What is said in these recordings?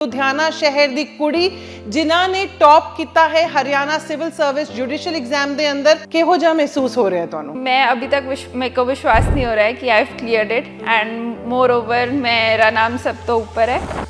लुधियाना शहर दी कुड़ी जिन्हां ने टॉप किया है Haryana civil service judicial exam दे अंदर किहो जा महसूस हो रहा है तुहानू? मैं अभी तक मेरे को विश्वास नहीं हो रहा है कि I have cleared it and more over मेरा नाम सब तो ऊपर है।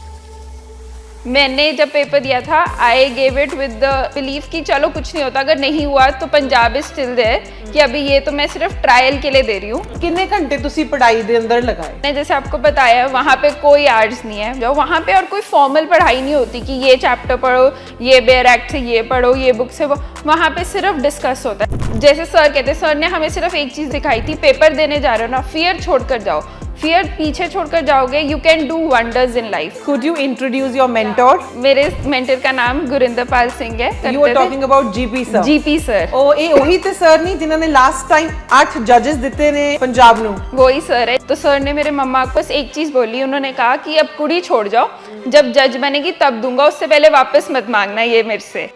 मैंने जब पेपर दिया था I gave it with the believe कि चलो कुछ नहीं होता, अगर नहीं हुआ तो पंजाब इज स्टिल देयर, कि अभी ये तो मैं सिर्फ ट्रायल के लिए दे रही हूँ। कितने घंटे तुसी पढ़ाई दे अंदर लगाए? मैंने जैसे आपको बताया वहाँ पे कोई आर्ट्स नहीं है, जो वहाँ पे और कोई फॉर्मल पढ़ाई नहीं होती कि ये चैप्टर पढ़ो, ये बेयर एक्ट से ये पढ़ो, ये बुक से वो, वहाँ पे सिर्फ डिस्कस होता है। जैसे सर कहते, सर ने हमें सिर्फ एक चीज़ दिखाई थी, पेपर देने जा रहे हो ना, फियर छोड़कर जाओ, फियर पीछे छोड़कर जाओगे, you can do wonders in life. Could you introduce your mentor? मेरे मेंटर का नाम गुरिंदर पाल सिंह है। You are talking about GP sir? GP sir. ओ ये वही ते सर नहीं जिन्होंने लास्ट टाइम 8 जजेस दिते ने पंजाब नू? वही सर है। तो सर ने मेरे मम्मा को बस एक चीज बोली, उन्होंने कहा कि अब कुड़ी छोड़ जाओ, जब जज बनेगी तब दूंगा, उससे पहले वापस मत मांगना ये मेरे से।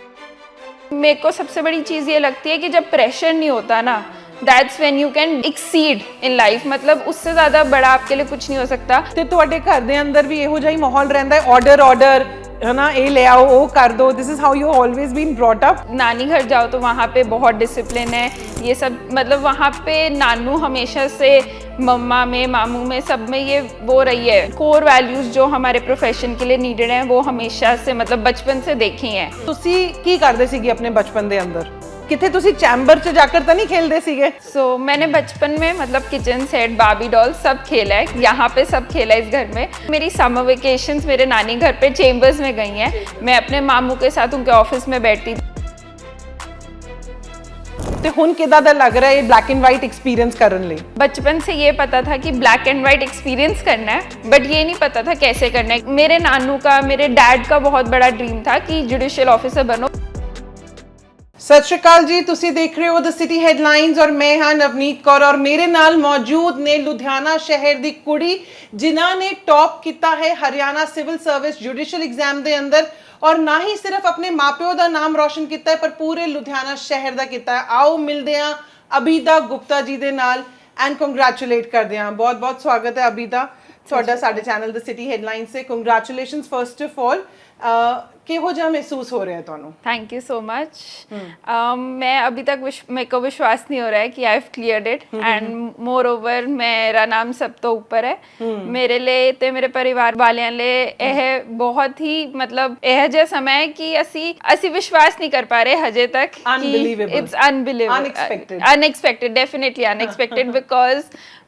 मेरे को सबसे बड़ी चीज ये लगती है कि जब प्रेशर नहीं होता ना, that's when you can exceed in life. मतलब उससे ज्यादा बड़ा आपके लिए कुछ नहीं हो सकता। ते तुहाडे घर दे अंदर भी इहो जिहा माहौल रहंदा है, ऑर्डर है ना, ये ले आओ, वो कर दो, this is how you always been brought up? नानी घर जाओ तो वहाँ पे बहुत डिसिप्लिन है, ये सब मतलब वहाँ पे नानू हमेशा से मम्मा में मामू में सब में ये वो रही है। कोर वैल्यूज जो हमारे प्रोफेशन के लिए नीडेड हैं वो हमेशा से मतलब बचपन से देखी हैं। ਤੁਸੀਂ ਕੀ ਕਰਦੇ ਸੀਗੇ ਆਪਣੇ ਬਚਪਨ ਦੇ ਅੰਦਰ? ਕਿੱਥੇ ਤੁਸੀਂ ਚੈਂबर 'ਚ ਜਾकर ਤਾਂ नहीं खेलते सीगे? सो मैंने बचपन में मतलब किचन सेट, बार्बी डॉल सब खेला है, यहाँ पे सब खेला है इस घर में। मेरी समर वेकेशंस मेरे नानी घर पे चेंबर्स में गई हैं, मैं अपने मामू के साथ उनके ऑफिस में बैठती। ਤੇ ਹੁਣ ਕਿਦਾਂ ਦਾ ਲੱਗ ਰਿਹਾ ਹੈ ਬਲੈਕ ਐਂਡ ਵਾਈਟ एक्सपीरियंस ਕਰਨ ਲਈ? बचपन से ये पता था कि ब्लैक एंड वाइट एक्सपीरियंस करना है, बट ये नहीं पता था कैसे करना है। मेरे नानू का, मेरे डैड का बहुत बड़ा ड्रीम था कि जुडिशियल ऑफिसर बनो। सत श्री अकाल जी, तुसी देख रहे हो द सिटी हेडलाइंस और मैं हाँ नवनीत कौर और मेरे नाल मौजूद ने लुधियाना शहर दी कुड़ी जिन्हां ने टॉप किया है Haryana civil service judicial exam दे अंदर, और ना ही सिर्फ अपने मापिओ का नाम रोशन किया है पर पूरे लुधियाना शहर का किया है। आओ मिलते हैं अबीदा गुप्ता जी दे नाल एंड कंग्रेचुलेट करते हैं। बहुत बहुत स्वागत है अबीदा ਤੁਹਾਡਾ ਸਾਡੇ ਚੈਨल द सिटी हेडलाइंस से। Congratulations first of all. किहो जा महसूस हो रहा है तुहानू? Thank you so much. मैं अभी तक मेरे को विश्वास नहीं हो रहा है कि I have cleared it and more over मेरा नाम सब तो ऊपर है। मेरे लिए ते मेरे परिवार वालियां लिए यह बहुत ही मतलब यह जिहा समय है कि असी विश्वास नहीं कर पा रहे हजे तक। It's unbelievable, unexpected, definitely unexpected, because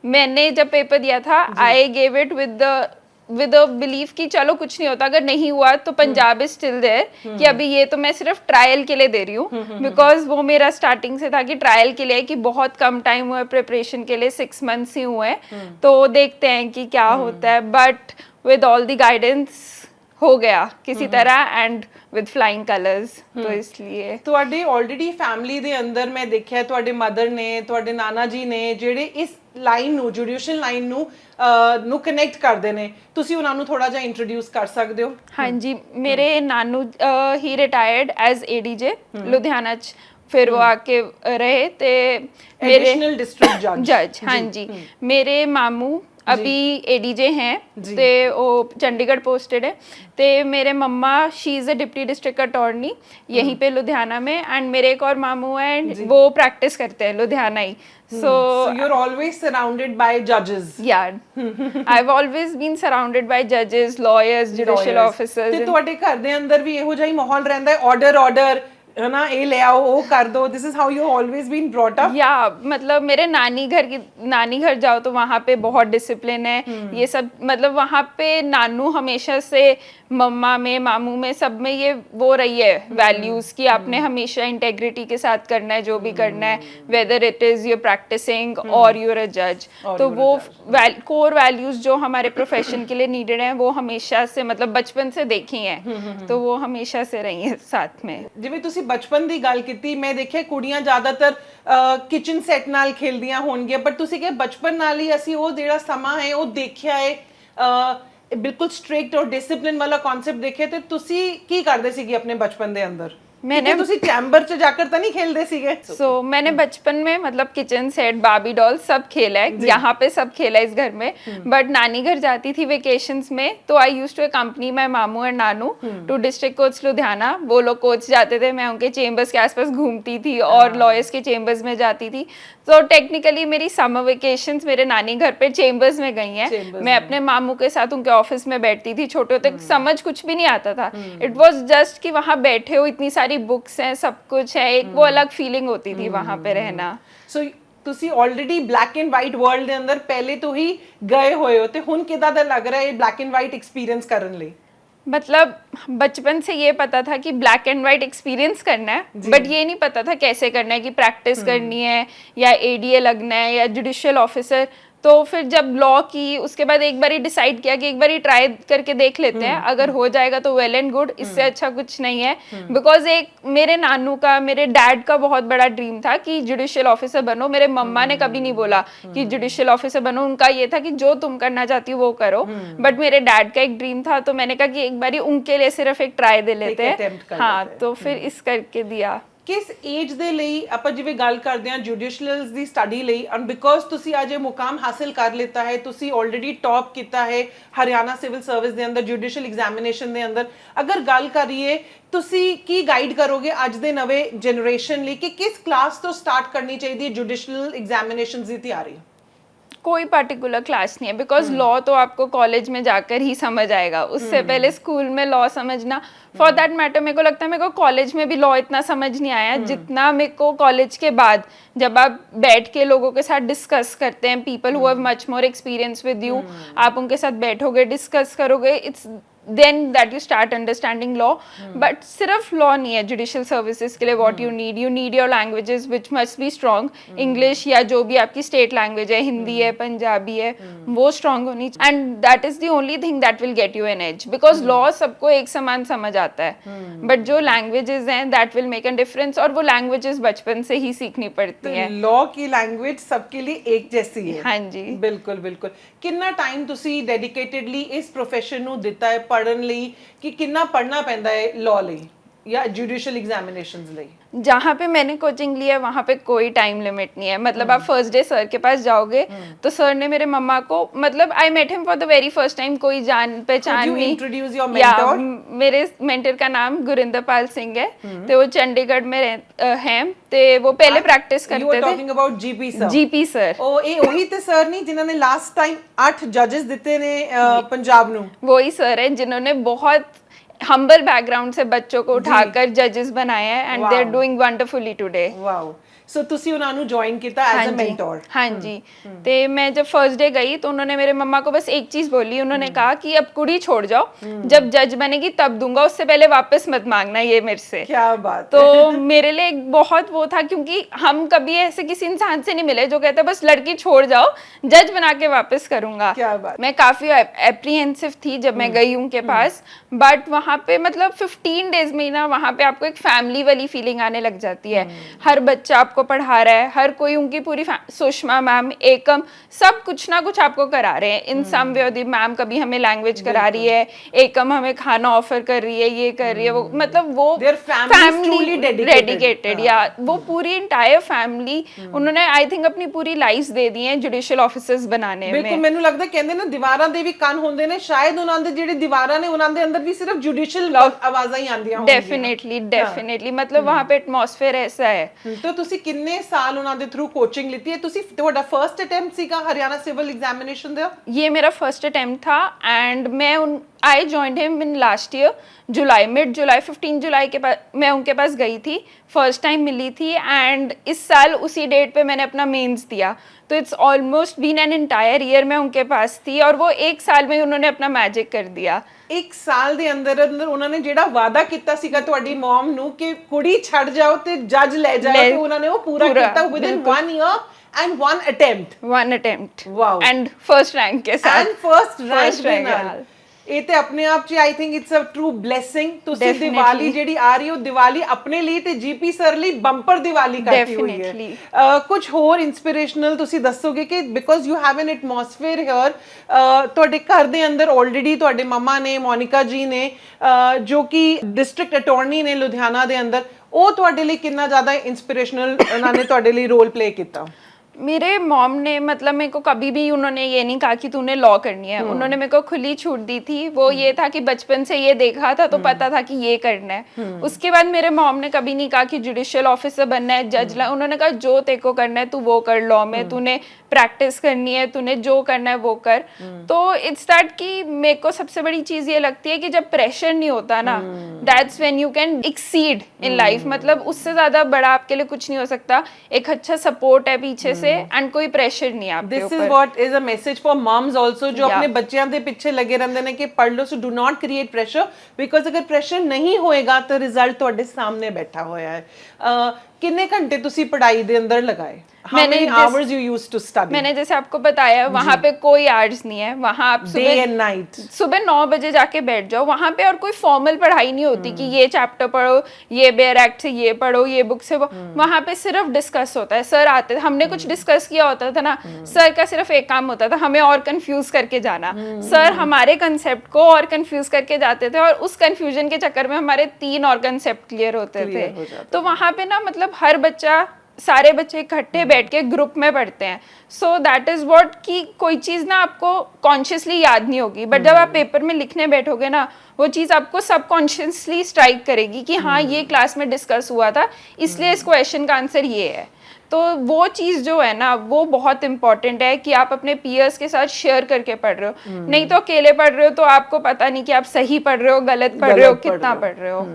मैंने जब पेपर दिया था I gave it with the believe कि चलो कुछ नहीं होता, अगर नहीं हुआ तो पंजाब इज स्टिल देयर, कि अभी ये तो मैं सिर्फ ट्रायल के लिए दे रही हूँ। बिकॉज वो मेरा स्टार्टिंग से था कि ट्रायल के लिए, कि बहुत कम टाइम हुआ है प्रिपरेशन के लिए, 6 months ही हुए हैं, तो देखते हैं कि क्या होता है। But with all the guidance हो गया किसी तरह एंड विद फ्लाइंग कलर्स। तो इसलिए ਤੁਹਾਡੇ ਆਲਰੇਡੀ ਫੈਮਿਲੀ ਦੇ ਅੰਦਰ ਮੈਂ ਦੇਖਿਆ ਤੁਹਾਡੇ ਮਦਰ ਨੇ, ਤੁਹਾਡੇ ਨਾਨਾ ਜੀ ਨੇ ਜਿਹੜੇ ਇਸ ਲਾਈਨ ਨੂੰ, ਜੁਡੀਸ਼ੀਅਲ ਲਾਈਨ ਨੂੰ ਕਨੈਕਟ ਕਰਦੇ ਨੇ, ਤੁਸੀਂ ਉਹਨਾਂ ਨੂੰ ਥੋੜਾ ਜਿਹਾ ਇੰਟਰੋਡਿਊਸ ਕਰ ਸਕਦੇ ਹੋ? ਹਾਂਜੀ, मेरे नानू ही रिटायर्ड एज ADJ लुधियाना च, फिर वो आके रहे ते एडिशनल डिस्ट्रिक्ट जज। हाँ जी, मेरे मामू अभी ADJ हैं ते वो चंडीगढ़ पोस्टेड है, ते मेरे mumma she is a deputy district attorney यहीं पे लुधियाना में, एंड मेरे एक और मामू हैं वो प्रैक्टिस करते हैं लुधियाना ही। So you're always surrounded by judges? Yeah, I've always been surrounded by judges, lawyers, judicial officers. ਤੇ ਤੁਹਾਡੇ ਘਰ ਦੇ ਅੰਦਰ ਵੀ ਇਹੋ ਜਿਹਾ ਹੀ ਮਾਹੌਲ ਰਹਿੰਦਾ ਹੈ, ऑर्डर है ना, ये ले आओ, वो कर दो, this is how you always been brought up? या मतलब मेरे नानी घर जाओ तो वहाँ पे बहुत डिसिप्लिन है, ये सब मतलब वहाँ पे नानू हमेशा से मम्मा में मामू में सब में ये वो रही है वैल्यूज कि आपने हमेशा इंटेग्रिटी के साथ करना है जो भी करना है, whether it is your practicing और यूर अ जज। तो वो कोर वैल्यूज जो हमारे प्रोफेशन के लिए नीडेड हैं वो हमेशा से मतलब बचपन से देखी हैं, तो वो हमेशा से रही हैं साथ में। जिवें तुसी बचपन की गल की, मैं देखिया कुड़ियां ज़्यादातर किचन सैट नाल खेलदियां होणगियां, पर तुसी कहे बचपन नाल ही असी वो जिहड़ा समा है वो देखिया है, बिल्कुल स्ट्रिक्ट और डिसिप्लिन वाला कॉन्सेप्ट देखे। तो तुसी की करदे सीगे अपने बचपन दे अंदर? मैंने ਤੁਸੀਂ चैम्बर च जाकर तो नहीं खेलते सीगे? सो मैंने बचपन में मतलब किचन सेट, बार्बी डॉल सब खेला है, यहाँ पे सब खेला है इस घर में। बट नानी घर जाती थी वेकेशंस में, तो I used to accompany my मामू एंड नानू टू डिस्ट्रिक्ट कोर्ट्स लुधियाना। वो लोग कोर्ट्स जाते थे, मैं उनके चेम्बर्स के आसपास घूमती थी और लॉयर्स के चेम्बर्स में जाती थी। तो टेक्निकली मेरी समर वेकेशंस मेरे नानी घर पे चेम्बर्स में गई हैं। मैं अपने मामू के साथ उनके ऑफिस में बैठती थी। छोटे होते समझ कुछ भी नहीं आता था, इट वाज जस्ट कि वहाँ बैठे हो, इतनी सारी बुक्स हैं, सब कुछ है, एक वो अलग फीलिंग होती थी वहाँ पे रहना। ਸੋ ਤੁਸੀਂ already black and white world ਦੇ ਅੰਦਰ ਪਹਿਲੇ ਤੋਂ ਹੀ ਗਏ ਹੋਏ ਹੋ, ਤੇ ਹੁਣ ਕਿਦਾਂ ਦਾ ਲੱਗ ਰਿਹਾ ਇਹ ਬਲੈਕ ਐਂਡ ਵਾਈਟ ਐਕਸਪੀਰੀਅੰਸ ਕਰਨ ਲਈ? मतलब बचपन से ये पता था कि ब्लैक एंड वाइट एक्सपीरियंस करना है, बट ये नहीं पता था कैसे करना है, कि प्रैक्टिस करनी है या एडीए लगना है या जुडिशियल ऑफिसर। तो फिर जब लॉ की, उसके बाद एक बार डिसाइड किया कि एक बार ट्राई करके देख लेते हैं, अगर हो जाएगा तो वेल एंड गुड, इससे अच्छा कुछ नहीं है। बिकॉज एक मेरे नानू का, मेरे डैड का बहुत बड़ा ड्रीम था कि जुडिशियल ऑफिसर बनो। मेरे मम्मा ने कभी नहीं बोला कि जुडिशियल ऑफिसर बनो, उनका ये था कि जो तुम करना चाहती हो वो करो। बट मेरे डैड का एक ड्रीम था, तो मैंने कहा कि एक बार उनके लिए सिर्फ एक ट्राई दे लेते हैं। हाँ, तो फिर इस करके दिया। ਕਿਸ ਏਜ ਦੇ ਲਈ ਆਪਾਂ ਜਿਵੇਂ ਗੱਲ ਕਰਦੇ ਹਾਂ ਜੁਡੀਸ਼ੀਅਲਸ ਦੀ ਸਟੱਡੀ ਲਈ, ਐਂਡ ਬਿਕੋਜ਼ ਤੁਸੀਂ ਅੱਜ ਇਹ ਮੁਕਾਮ ਹਾਸਿਲ ਕਰ ਲਿੱਤਾ ਹੈ, ਤੁਸੀਂ ਆਲਰੇਡੀ ਟੌਪ ਕੀਤਾ ਹੈ ਹਰਿਆਣਾ ਸਿਵਲ ਸਰਵਿਸ ਦੇ ਅੰਦਰ ਜੁਡੀਸ਼ੀਅਲ ਐਗਜ਼ਾਮੀਨੇਸ਼ਨ ਦੇ ਅੰਦਰ, ਅਗਰ ਗੱਲ ਕਰੀਏ ਤੁਸੀਂ ਕੀ ਗਾਈਡ ਕਰੋਗੇ ਅੱਜ ਦੇ ਨਵੇਂ ਜਨਰੇਸ਼ਨ ਲਈ ਕਿ ਕਿਸ ਕਲਾਸ ਤੋਂ ਸਟਾਰਟ ਕਰਨੀ ਚਾਹੀਦੀ ਹੈ ਜੁਡੀਸ਼ੀਅਲ ਐਗਜ਼ਾਮੀਨੇਸ਼ਨਸ ਦੀ ਤਿਆਰੀ? कोई पर्टिकुलर क्लास नहीं है, बिकॉज लॉ तो आपको कॉलेज में जाकर ही समझ आएगा। उससे पहले स्कूल में लॉ समझना, फॉर दैट मैटर मेरे को लगता है मेरे को कॉलेज में भी लॉ इतना समझ नहीं आया जितना मेरे को कॉलेज के बाद, जब आप बैठ के लोगों के साथ डिस्कस करते हैं, people who have much more experience with you, आप उनके साथ बैठोगे, डिस्कस करोगे, it's then that you start understanding law. But सिर्फ law नहीं है जुडिशियल सर्विसेज के लिए। what you need your languages which must be strong, English या जो भी आपकी स्टेट लैंग्वेज है, हिंदी है, पंजाबी है, वो स्ट्रॉन्ग होनी चाहिए। and that is the only thing that will get you an edge, because law सबको एक समान समझ आता है, but जो लैंग्वेजेस हैं that will make a difference, और वो लैंग्वेजेस बचपन से ही सीखनी पड़ती हैं। लॉ की लैंग्वेज सबके लिए एक जैसी है। हाँ जी, बिल्कुल बिल्कुल। कितना टाइम ਤੁਸੀਂ ਡੈਡੀਕੇਟਿਡਲੀ ਇਸ ਪ੍ਰੋਫੈਸ਼ਨ ਨੂੰ ਦਿੱਤਾ ਹੈ ਪੜਨ ਲਈ, ਕਿ ਕਿੰਨਾ ਪੜਨਾ ਪੈਂਦਾ ਹੈ ਲਾਅ ਲਈ या जुडिशियल एग्जामिनेशंस ਲਈ? जहाँ पे मैंने कोचिंग ली है वहाँ पे कोई टाइम लिमिट नहीं है। मतलब आप फर्स्ट डे सर के पास जाओगे तो सर ने मेरे मम्मा को, मतलब I met him for the very first time, कोई जान पहचान नहीं। Introduce your mentor? मेरे मेंटर का नाम गुरिंदर पाल सिंह है, तो वो चंडीगढ़ में हैं, तो वो पहले प्रैक्टिस करते थे। You are talking about GP sir? GP sir. ओ ਇਹ ਉਹੀ ਤੇ ਸਰ ਨਹੀਂ ਜਿਨ੍ਹਾਂ ਨੇ ਲਾਸਟ ਟਾਈਮ 8 ਜजेस ਦਿੱਤੇ ਨੇ पंजाब ਨੂੰ? वही सर है जिन्होंने बहुत हम्बल बैकग्राउंड से बच्चों को उठाकर जजेस बनाए हैं, and they are doing wonderfully today. Wow. So ਤੁਸੀਂ ਉਹਨਾਂ ਨੂੰ ਜੁਆइन ਕੀਤਾ एज अ मेंटर? हाँ जी। तो मैं जब फर्स्ट डे गई तो उन्होंने मेरे मम्मा को बस एक चीज बोली, उन्होंने कहा कि अब कुड़ी छोड़ जाओ, जब जज बनेगी तब दूंगा, उससे पहले वापस मत मांगना ये मेरे से। क्या बात। तो मेरे लिए बहुत वो था, क्योंकि हम कभी ऐसे किसी इंसान से नहीं मिले जो कहता है बस लड़की छोड़ जाओ, जज बना के वापस करूंगा। क्या बात। मैं काफी एप्रीहेंसिव थी जब मैं गई उनके पास, बट वहाँ पे मतलब 15 डेज में ना वहाँ पे आपको एक फैमिली वाली फीलिंग आने लग जाती है। हर बच्चा आपको पढ़ा रहा है, हर कोई, उनकी पूरी सुषमा मैम, एकम, सब कुछ ना कुछ आपको करा रहे हैं इन सम वे। दी मैम कभी हमें लैंग्वेज करा रही है, एकम हमें खाना ऑफर कर रही है, ये कर रही है, वो मतलब वो फैमिली डेडिकेटेड, या वो पूरी इंटायर फैमिली उन्होंने आई थिंक अपनी पूरी लाइफ दे दी है जुडिशियल ऑफिसर्स बनाने में। बिल्कुल। ਮੈਨੂੰ ਲੱਗਦਾ ਕਹਿੰਦੇ ਨੇ ਦੀਵਾਰਾਂ ਦੇ ਵੀ ਕੰਨ ਹੁੰਦੇ ਨੇ, ਸ਼ਾਇਦ ਉਹਨਾਂ ਦੇ ਜਿਹੜੇ ਦੀਵਾਰਾਂ ਨੇ ਉਹਨਾਂ ਦੇ ਅੰਦਰ ਵੀ ਸਿਰਫ ਜੁਡੀਸ਼ੀਅਲ ਆਵਾਜ਼ਾਂ ਹੀ ਆਉਂਦੀਆਂ ਹੋਣਗੀਆਂ। डेफिनेटली मतलब वहाँ पे एटमॉस्फेयर ऐसा है। तो ਤੁਸੀਂ ਕਿੰਨੇ साल ਉਹਨਾਂ ਦੇ ਥਰੂ ਕੋਚਿੰग ਲਿੱਤੀ ਹੈ? ਤੁਸੀਂ ਤੁਹਾਡਾ ਫਰਸਟ ਅਟੈਂਪਟ ਸੀਗਾ ਹਰਿਆਣਾ ਸਿਵਲ ਐਗਜ਼ਾਮੀਨੇਸ਼ਨ ਦਾ? ये मेरा फर्स्ट अटेम्प्ट था, and I joined him in last year July, mid July, 15 July के पास मैं उनके पास गई थी, फर्स्ट टाइम मिली थी, एंड इस साल उसी डेट पे मैंने अपना मेंस दिया। तो it's almost been an entire year मैं उनके पास थी, और वो एक साल में उन्होंने अपना मैजिक कर दिया। ਇੱਕ ਸਾਲ ਦੇ ਅੰਦਰ ਅੰਦਰ ਉਹਨਾਂ ਨੇ ਜਿਹੜਾ ਵਾਅਦਾ ਕੀਤਾ ਸੀਗਾ ਤੁਹਾਡੀ ਮਮ ਨੂੰ ਕਿ ਕੁੜੀ ਛੱਡ ਜਾਓ ਤੇ ਜੱਜ ਲੈ ਜਾਓ, ਤੇ ਉਹਨਾਂ ਨੇ ਉਹ ਪੂਰਾ ਕੀਤਾ within 1 year and 1 attempt। One attempt। Wow। and first rank के साथ। and first rank ਦੇ ਨਾਲ। ਇਹ ਤੇ ਆਪਣੇ ਆਪ 'ਚ I think it's a true blessing. ਤੁਸੀਂ Definitely. ਦੀਵਾਲੀ ਜਿਹੜੀ ਆ ਰਹੀ ਉਹ ਦੀਵਾਲੀ ਆਪਣੇ ਲਈ ਤੇ ਜੀਪੀ ਸਰ ਲਈ ਬੰਪਰ ਦੀਵਾਲੀ ਕਰਤੀ ਹੋਈ ਹੈ। Definitely. ਕੁਝ ਹੋਰ ਇਨਸਪੀਰੇਸ਼ਨਲ ਤੁਸੀਂ ਦੱਸੋਗੇ ਕਿ because you have an atmosphere here, ਤੁਹਾਡੇ ਘਰ ਦੇ ਅੰਦਰ ਆਲਰੇਡੀ ਤੁਹਾਡੇ ਮਮਾ ਨੇ, ਮੋਨਿਕਾ ਜੀ ਨੇ, ਜੋ ਕਿ ਡਿਸਟ੍ਰਿਕਟ ਅਟਾਰਨੀ ਨੇ ਲੁਧਿਆਣਾ ਦੇ ਅੰਦਰ, ਉਹ ਤੁਹਾਡੇ ਲਈ ਕਿੰਨਾ ਜ਼ਿਆਦਾ ਇਨਸਪੀਰੇਸ਼ਨਲ ਉਹਨਾਂ ਨੇ ਤੁਹਾਡੇ ਲਈ ਰੋਲ प्ले ਕੀਤਾ? मेरे मॉम ने मतलब मेरे को कभी भी उन्होंने ये नहीं कहा कि तूने लॉ करनी है, उन्होंने मेरे को खुली छूट दी थी। वो ये था कि बचपन से ये देखा था तो पता था कि ये करना है। उसके बाद मेरे मॉम ने कभी नहीं कहा कि जुडिशियल ऑफिसर बनना है, जज ला, उन्होंने कहा जो तेरे को करना है तू वो कर, लॉ में तूने प्रैक्टिस करनी है, तूने जो करना है वो कर। तो इट्स दैट कि मेरे को सबसे बड़ी चीज ये लगती है कि जब प्रेशर नहीं होता ना, that's when you can exceed in life. मतलब उससे ज्यादा बड़ा आपके लिए कुछ नहीं हो सकता। एक अच्छा सपोर्ट है पीछे से एंड कोई प्रेशर नहीं है आपके ऊपर। This is what is a message for moms also जो अपने बच्चों के पीछे लगे रहंदे ने कि पढ़ लो, so do not create pressure, because अगर प्रेशर नहीं होएगा तो रिजल्ट ਤੁਹਾਡੇ सामने बैठा होया है। कितने घंटे तुसी पढ़ाई दे अंदर लगाए? How many hours you used to study? मैंने जैसे आपको बताया वहाँ पे कोई आवर्स नहीं है, वहाँ आप Day and night. सुबह 9 बजे जाके बैठ जाओ वहाँ पे, और कोई फॉर्मल पढ़ाई नहीं होती कि ये चैप्टर पढ़ो, ये बेयर एक्ट से ये पढ़ो, ये बुक से वो। वहाँ पे सिर्फ डिस्कस होता है। सर आते थे, हमने कुछ डिस्कस किया होता था ना, सर का सिर्फ एक काम होता था, हमें और कंफ्यूज करके जाना। सर हमारे कंसेप्ट को और कंफ्यूज करके जाते थे, और उस कंफ्यूजन के चक्कर में हमारे 3 और कंसेप्ट क्लियर होते थे। तो वहाँ पे ना मतलब हर बच्चा, सारे बच्चे इकट्ठे बैठ के ग्रुप में पढ़ते हैं। सो दैट इज व्हाट कि कोई चीज़ ना आपको कॉन्शियसली याद नहीं होगी, बट जब आप पेपर में लिखने बैठोगे ना, वो चीज़ आपको सबकॉन्शियसली स्ट्राइक करेगी कि हाँ ये क्लास में डिस्कस हुआ था, इसलिए इस क्वेश्चन का आंसर ये है। तो वो चीज़ जो है ना वो बहुत इंपॉर्टेंट है कि आप अपने पीयर्स के साथ शेयर करके पढ़ रहे हो। नहीं तो अकेले पढ़ रहे हो तो आपको पता नहीं कि आप सही पढ़ रहे हो, गलत पढ़ रहे हो, कितना पढ़ रहे हो।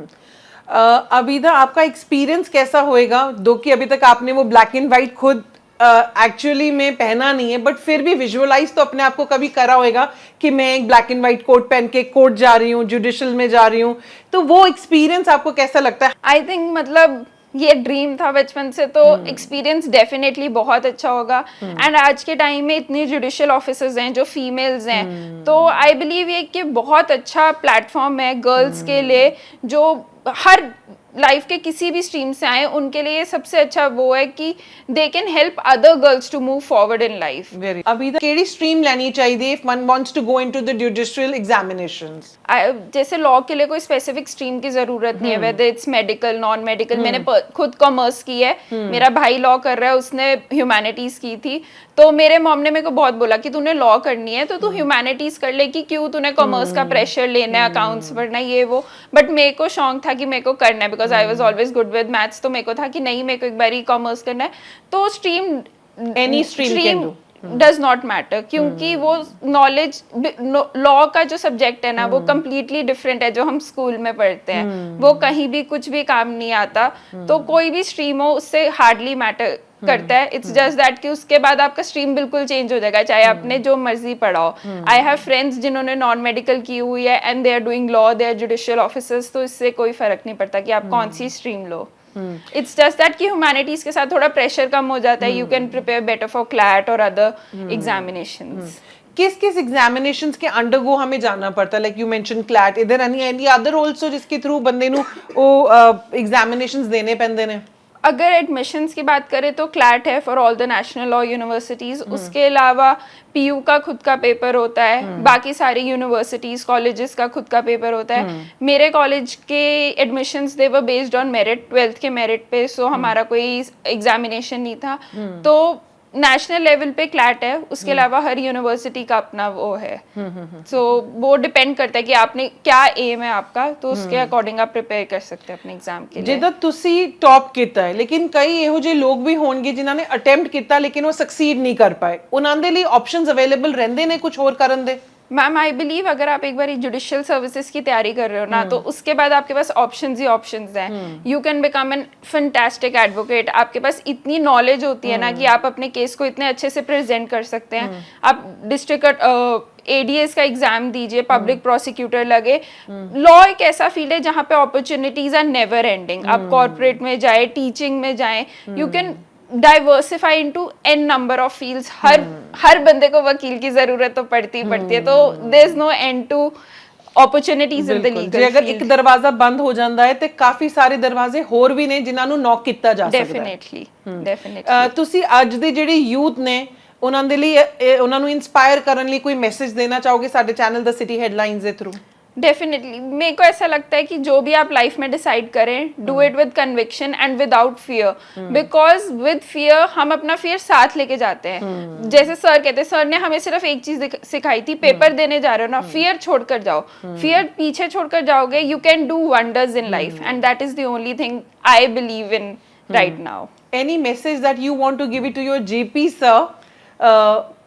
अबीदा आपका एक्सपीरियंस कैसा होएगा? दो कि अभी तक आपने वो ब्लैक एंड वाइट खुद एक्चुअली में पहना नहीं है, बट फिर भी विजुअलाइज तो अपने आप को कभी करा होएगा कि मैं एक ब्लैक एंड वाइट कोट पहन के कोर्ट जा रही हूँ, जुडिशियल में जा रही हूँ, तो वो एक्सपीरियंस आपको कैसा लगता है? आई थिंक मतलब ये ड्रीम था बचपन से, तो एक्सपीरियंस डेफिनेटली बहुत अच्छा होगा। एंड आज के टाइम में इतने जुडिशियल ऑफिसर्स हैं जो फीमेल्स हैं, तो आई बिलीव ये कि बहुत अच्छा प्लेटफॉर्म है गर्ल्स के लिए, जो हर लाइफ के किसी भी स्ट्रीम से आए उनके लिए सबसे अच्छा वो है कि they can help other girls to move forward in life. अभी केड़ी स्ट्रीम लेनी चाहिए if one wants to go into the judicial examinations? जैसे लॉ के लिए कोई स्पेसिफिक स्ट्रीम की जरूरत नहीं है, whether it's medical, non medical. मैंने खुद कॉमर्स की है, मेरा भाई लॉ कर रहा है, उसने ह्यूमैनिटीज की थी। तो मेरे मॉम ने मेरे को बहुत बोला कि तूने लॉ करनी है तो तू ह्यूमैनिटीज कर ले, कि क्यों तूने कॉमर्स का प्रेशर लेना है, अकाउंट्स पढ़ना ये वो। बट मेरे को शौक था कि मेरे को करना है, because I was always good with maths. तो मेरे को था कि नहीं, मेरे को एक बार कॉमर्स करना है। तो stream, any stream does not matter, क्योंकि वो नॉलेज, लॉ का जो सब्जेक्ट है ना वो कम्प्लीटली डिफरेंट है जो हम स्कूल में पढ़ते हैं, वो कहीं भी कुछ भी काम नहीं आता। तो कोई भी स्ट्रीम हो उससे हार्डली मैटर करता है। इट्स जस्ट दैट कि उसके बाद आपका स्ट्रीम बिल्कुल चेंज हो जाएगा, चाहे आपने जो मर्जी पढ़ाओ। आई हैव फ्रेंड्स जिन्होंने नॉन मेडिकल की हुई है and they are doing law, they are judicial officers. तो इससे कोई फर्क नहीं पड़ता कि आप कौन सी स्ट्रीम लो। इट्स जस्ट दैट कि ह्यूमैनिटीज के साथ थोड़ा प्रेशर कम हो जाता है। You can prepare better for CLAT और अदर एग्जामिनेशंस। किस किस एग्जामिनेशंस के अंडरगो हमें जाना पड़ता है? लाइक यू मेंशन क्लैट, इधर एनी अदर आल्सो जिसके थ्रू बंदे नु वो एग्जामिनेशंस देने पैंदे ने? अगर एडमिशन्स की बात करें तो क्लैट है for all the national law universities. उसके अलावा पीयू का खुद का पेपर होता है, बाकी सारी यूनिवर्सिटीज़ कॉलेजेस का खुद का पेपर होता है। मेरे कॉलेज के admissions they were based on merit, 12th के मेरिट पे। सो हमारा कोई एग्जामिनेशन नहीं था। तो नेशनल लेवल पे क्लैट है, उसके अलावा हर यूनिवर्सिटी का अपना वो है। सो वो डिपेंड करता है कि आपने क्या एम है आपका, तो उसके अकॉर्डिंग आप प्रिपेयर कर सकते हैं अपने एग्जाम के लिए। जिदा तुसी टॉप किया है, लेकिन कई ਇਹੋ ਜਿਹੇ ਲੋਕ ਵੀ ਹੋਣਗੇ ਜਿਨ੍ਹਾਂ ਨੇ ਅਟੈਂਪਟ ਕੀਤਾ ਲੇਕਿਨ ਉਹ ਸਕਸੀਡ ਨਹੀਂ ਕਰ ਪਾਏ, ਉਹਨਾਂ ਦੇ ਲਈ ਆਪਸ਼ਨਸ ਅਵੇਲੇਬਲ ਰਹਿੰਦੇ ਨੇ ਕੁਝ ਹੋਰ ਕਰਨ ਦੇ? मैम आई बिलीव अगर आप एक बार जुडिशियल सर्विसेज की तैयारी कर रहे हो ना, तो उसके बाद आपके पास ऑप्शंस ही ऑप्शंस हैं। You can become an fantastic advocate. आपके पास इतनी नॉलेज होती है ना कि आप अपने केस को इतने अच्छे से प्रेजेंट कर सकते हैं। आप डिस्ट्रिक्ट ADS का एग्जाम दीजिए, पब्लिक प्रोसिक्यूटर लगे। लॉ एक ऐसा फील्ड है जहाँ पे अपॉर्चुनिटीज आर नेवर एंडिंग। आप कॉर्पोरेट में जाए, टीचिंग में जाए, you can diversify into an number of fields. हर बंदे को वकील की जरूरत तो पड़ती है। तो there is no end to opportunities in the ਬਿਲਕੁਲ legal ਜੇ ਅਗਰ field. ਇੱਕ ਦਰਵਾਜ਼ਾ ਬੰਦ ਹੋ ਜਾਂਦਾ ਹੈ ਤੇ ਕਾਫੀ ਸਾਰੇ ਦਰਵਾਜ਼ੇ ਹੋਰ ਵੀ ਨੇ ਜਿਨ੍ਹਾਂ ਨੂੰ ਨੌਕ ਕੀਤਾ ਜਾ ਸਕਦਾ ਹੈ। Definitely, definitely. ਤੁਸੀਂ ਅੱਜ ਦੀ ਜਿਹੜੀ ਯੂਥ ਨੇ ਉਹਨਾਂ ਦੇ ਲਈ ਉਹਨਾਂ ਨੂੰ ਇਨਸਪਾਇਰ ਕਰਨ ਲਈ ਕੋਈ ਮੈਸੇਜ ਦੇਣਾ ਚਾਹੋਗੇ ਸਾਡੇ ਚੈਨਲ ਦ ਸਿਟੀ ਹੈਡਲਾਈਨਸ ਦੇ ਥਰੂ? डेफिनेटली मेरे को ऐसा लगता है कि जो भी आप लाइफ में डिसाइड करें, do it with conviction and without fear, because with fear हम अपना फियर साथ लेके जाते हैं। जैसे सर कहते हैं, सर ने हमें सिर्फ एक चीज सिखाई थी, पेपर देने जा रहे हो ना, फियर छोड़कर जाओ। फियर पीछे छोड़कर जाओगे, you can do wonders in life, and that is the only thing I believe in right now. Any message that you want to give it to your GP sir?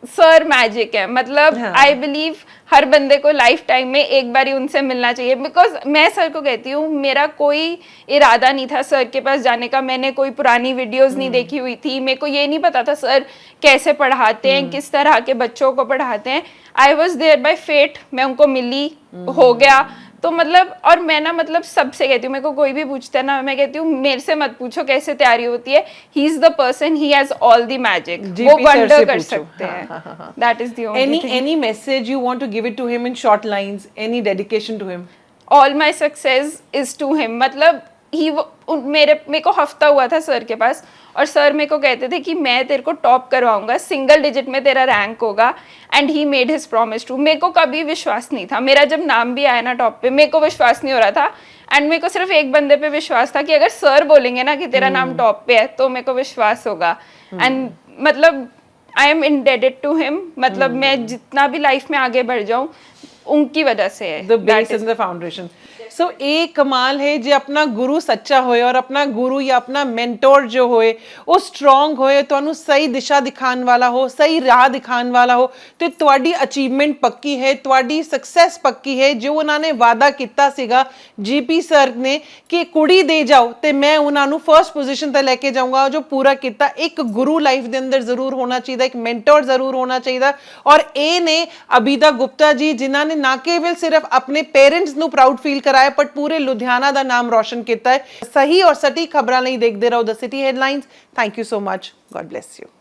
Sir magic है, मतलब I believe हर बंदे को life time में एक बार ही उनसे मिलना चाहिए। Because मैं सर को कहती हूँ, मेरा कोई इरादा नहीं था सर के पास जाने का, मैंने कोई पुरानी वीडियोस नहीं देखी हुई थी, मेरे को ये नहीं पता था सर कैसे पढ़ाते हैं, किस तरह के बच्चों को पढ़ाते हैं। I was there by fate, मैं उनको मिली, हो गया। तो मतलब, और मैं ना मतलब सबसे कहती हूँ, मेरे को कोई भी पूछता है ना, मैं कहती हूँ मेरे से मत पूछो कैसे तैयारी होती है, he is the person, he has all the magic, वो वंडर कर सकते हैं। That is the only thing. any message you want to give it to him in short lines? Any dedication to him? All my success is to him. मतलब ही मेरे को हफ्ता हुआ था सर के पास, और सर मेरे को कहते थे कि मैं तेरे को टॉप करवाऊंगा, सिंगल डिजिट में तेरा रैंक होगा, and he made his promise too. मेरे को कभी विश्वास नहीं था, मेरा जब नाम भी आया ना टॉप पे, मेरे को विश्वास नहीं हो रहा था, एंड मेरे को सिर्फ एक बंदे पे विश्वास था कि अगर सर बोलेंगे ना कि तेरा नाम टॉप पे है तो मेरे को विश्वास होगा। एंड मतलब आई एम इंडेडेड टू हिम। मतलब मैं जितना भी लाइफ में आगे बढ़ जाऊं उनकी वजह से है। The base and the foundation. सो ਇਹ ਕਮਾਲ ਹੈ ਜੇ ਆਪਣਾ ਗੁਰੂ ਸੱਚਾ ਹੋਏ ਔਰ ਆਪਣਾ ਗੁਰੂ ਜਾਂ ਆਪਣਾ ਮੈਂਟੋਰ ਜੋ ਹੋਏ ਉਹ ਸਟਰੋਂਗ ਹੋਏ, ਤੁਹਾਨੂੰ ਸਹੀ ਦਿਸ਼ਾ ਦਿਖਾਉਣ ਵਾਲਾ ਹੋ, ਸਹੀ ਰਾਹ ਦਿਖਾਉਣ ਵਾਲਾ ਹੋ, ਤੇ ਤੁਹਾਡੀ ਅਚੀਵਮੈਂਟ ਪੱਕੀ ਹੈ, ਤੁਹਾਡੀ ਸਕਸੈਸ ਪੱਕੀ ਹੈ। ਜੋ ਉਹਨਾਂ ਨੇ ਵਾਅਦਾ ਕੀਤਾ ਸੀਗਾ ਜੀਪੀ ਸਰ ਨੇ ਕਿ ਕੁੜੀ ਦੇ ਜਾਓ ਤੇ ਮੈਂ ਉਹਨਾਂ ਨੂੰ ਫਰਸਟ ਪੋਜੀਸ਼ਨ ਤੇ ਲੈ ਕੇ ਜਾਊਂਗਾ, ਜੋ ਪੂਰਾ ਕੀਤਾ। ਇੱਕ ਗੁਰੂ ਲਾਈਫ ਦੇ ਅੰਦਰ ਜ਼ਰੂਰ ਹੋਣਾ ਚਾਹੀਦਾ, ਇੱਕ ਮੈਂਟੋਰ ਜ਼ਰੂਰ ਹੋਣਾ ਚਾਹੀਦਾ। ਔਰ ਇਹ ਨੇ ਅਬੀਦਾ ਗੁਪਤਾ ਜੀ, ਜਿਨ੍ਹਾਂ ਨੇ ਨਾ ਕੇਵਲ ਸਿਰਫ ਆਪਣੇ ਪੇਰੈਂਟਸ ਨੂੰ ਪ੍ਰਾਊਡ ਫੀਲ ਕਰਾਇਆ ਪਰ ਪੂਰੇ ਲੁਧਿਆਣਾ ਦਾ ਨਾਮ ਰੋਸ਼ਨ ਕੀਤਾ ਹੈ। ਸਹੀ ਔਰ ਸਟੀਕ ਖਬਰਾਂ ਲਈ ਦੇਖਦੇ ਰਹੋ the city headlines. Thank you so much. God bless you.